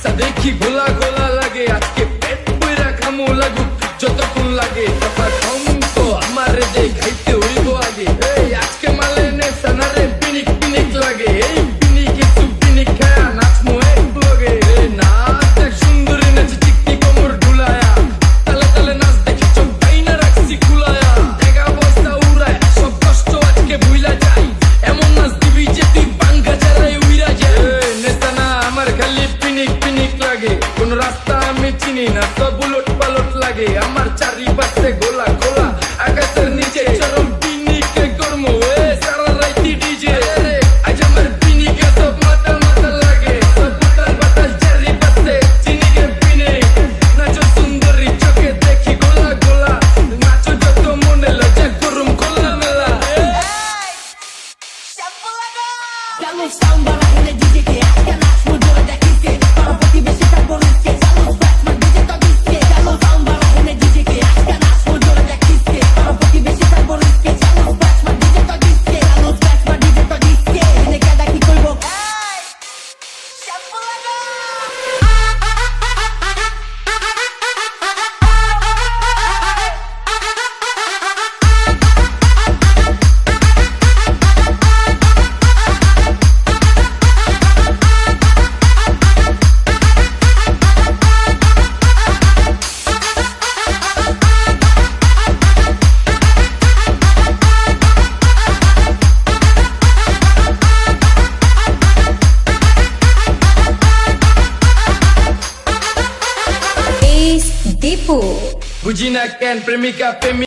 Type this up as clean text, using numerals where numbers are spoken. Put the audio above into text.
রাস্তা দেখি গোলা গোলা লাগে, আজকে পেট বইরা খামু লাগুক যতক্ষণ লাগে, কথা কম তো আমার যে খাইতে হইব আগে। এই আজকে মালে নে সানারে পিনিক পিনিক লাগে, এই পিনিক একটু পিনিক খায়া নাচমু এক লগে। নাচ দেখ সুন্দরী নাচে চিকনি কোমর ঢুলায়া, তালে তালে নাচ দেখি চোখ বাইনা রাখছি খুলায়া, একা অবস্থা উড়ায় সব কষ্ট আজকে ভুইলা যাই, এমন নাচ দিবি যে তুই পাঙ্গা চালাই উইরা যায়। নেতা না আমার খালি পিনিক পিনিক লাগে, কোন রাস্তা আমি চিনি না, সব উলট পালট লাগে, আমার চারিপাশে গোলা গোলা, আকাশের নিচে চরম পিনিকে কর্ম সারা রাইতি ডিজে। আজ আমার পিনিকে সব মাতাল মাতাল লাগে, সব উতাল বাতাল চারিপাশে চিনিকে পিনিক। নাচো সুন্দরী চোখে দেখি গোলা গোলা, নাচো যত মনে লজ্জা করুম খোলা মেলা। Dalo samba la gente dice che aska nasz mudore da kisse, para প্রতিবেশী তার বলিসকে dalo smash my DJ to disque, dalo samba la gente dice che aska nasz mudore da kisse, para প্রতিবেশী তার বলিসকে dalo smash my DJ to disque, dalo smash my DJ to disque, নে কাদা কি কইবো এই shampoo লাগা। Dippo বুঝি না কেন প্রেমিকা প্রেমিক